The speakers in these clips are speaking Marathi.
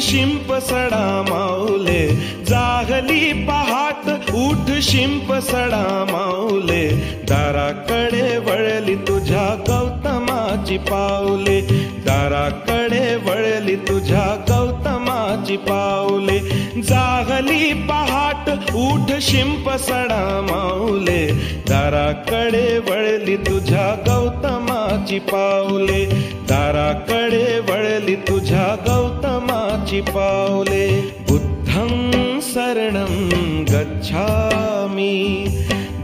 शिंप सडा माऊले, जागली पहाट उठ शिंप सडा माऊले, दाराकडे वळली तुझ्या गौतमाची पाऊले, दाराकडे वळली तुझ्या गौतमाची पाऊले, जागली पहाट उठ शिंप सडा माऊले, दाराकडे वळली तुझ्या गौतमाची पाऊले, दाराकडे वळली तुझ्या गौतमाची पाऊले. बुद्धं शरणं गच्छामि,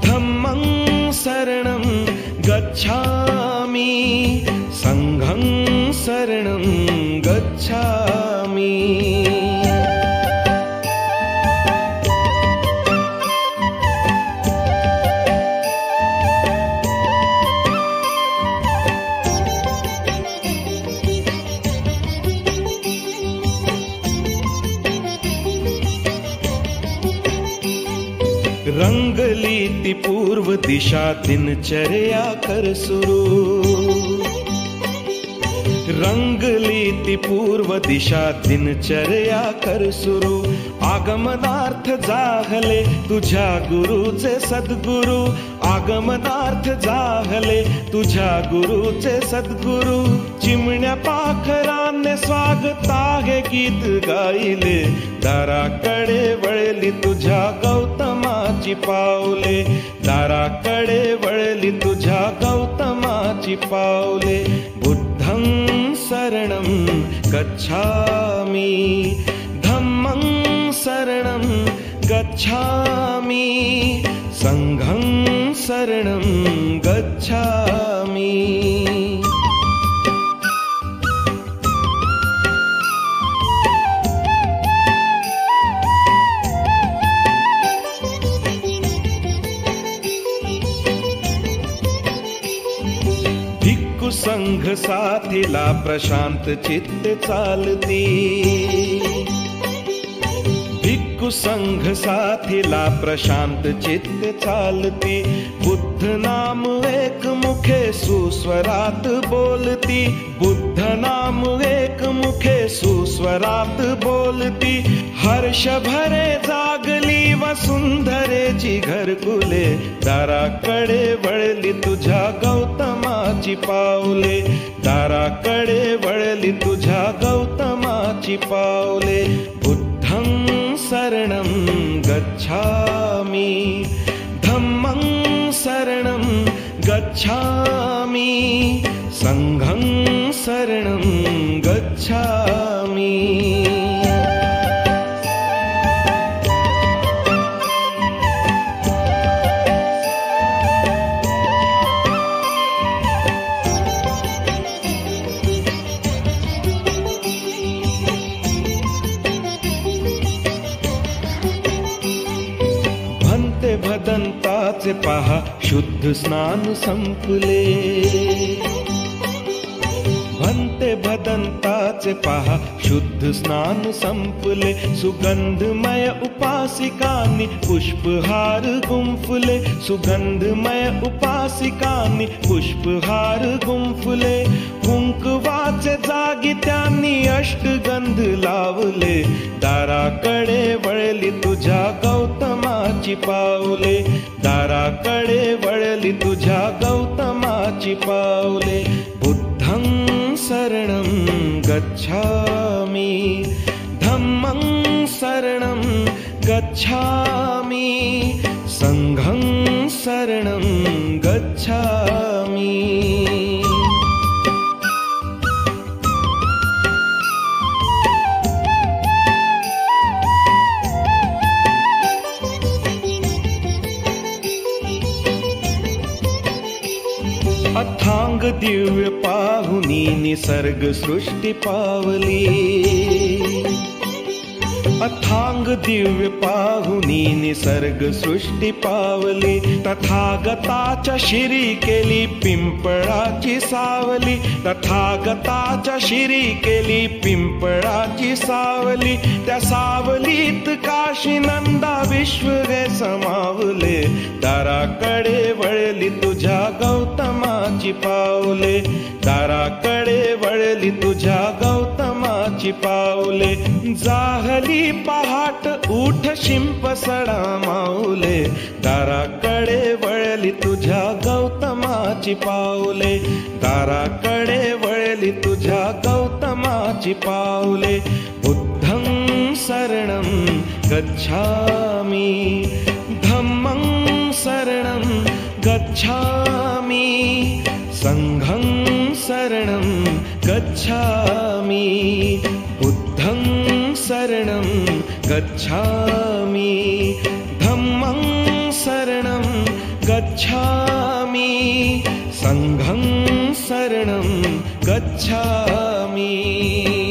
धम्मं शरणं गच्छामि, संघं शरणं गच्छामि. रंगली ती पूर्व दिशा दिनचर्या कर सुरू, रंगली ती पूर्व दिशा दिनचर्या कर सुरू, आगमनार्थ जाहले तुझ्या गुरुचे सद्गुरु, आगमनार्थ जाहले तुझ्या गुरुचे सद्गुरु, चिमण्या पाखराने स्वागत आहे गीत गायले, दाराकडे वळली तुझ्या गौतमाची पाऊले, दाराकडे वळली तुझ्या गौतमाची पाऊले. बुद्धं शरणं गच्छामि, धम्मं शरणं गच्छामि, संघं शरणं गच्छामि. भिक्खू संघ साथीला प्रशांत चित्ते चालती, भिक्खू संघ साथीला प्रशांत चित्ते चालती, बुद्ध नाम एक मुखे सुस्वरात बोलती, बुद्ध नाम एक मुखे सुस्वरात बोलती, हर्ष भरे जागली वसुंधरेची घरकुले, दाराकडे वळली तुझ्या गौतमाची पाऊले, दाराकडे वळली तुझ्या गौतमाची पाऊले. बुद्धं शरणं गच्छामि, धम्मं शरणं गच्छामि, संघं शरणं गच्छामि. भदंताचे पहा शुद्ध स्नान संपले, भन्ते भदंताचे पहा शुद्ध स्नान संपले, सुगंधमय उपासिकांनी पुष्पहार गुंफले, सुगंधमय उपासिकांनी पुष्पहार गुंफले, कुंकवाचे जागी त्यांनी अष्टगंध लावले, दाराकडे वळली तुझ्या गौतमाची पाऊले, दाराकडे वळली तुझ्या गौतमाची पाऊले. बुद्धं शरणं गच्छामि, धम्मं शरणं गच्छामि, संघं शरणं गच्छामि. अथांग दिव्य पाहुनी निसर्ग सृष्टी पावली, अथांग दिव्य पाहुनी निसर्ग सृष्टी पावली, तथागताच्या शिरी केली पिंपळाची सावली, तथागताच्या शिरी केली पिंपळाची सावली, त्या सावलीत काशी नंदा विश्व गे समावले, दाराकडे वळली तुझ्या गौतमाची पावले, दाराकडे वळली तुझ्या गौतमाची पाऊले, जाहली पहाट उठ शिंप सडा माऊले, दाराकडे वळली तुझ्या गौतमाची पाऊले, दाराकडे वळली तुझ्या गौतमाची पाऊले. बुद्धं शरणं गच्छामि, धम्मं शरणं गच्छामि, संघं शरणं गच्छामि, बुद्धं शरणं गच्छामि, धम्मं शरणं गच्छामि, संघं शरणं गच्छामि.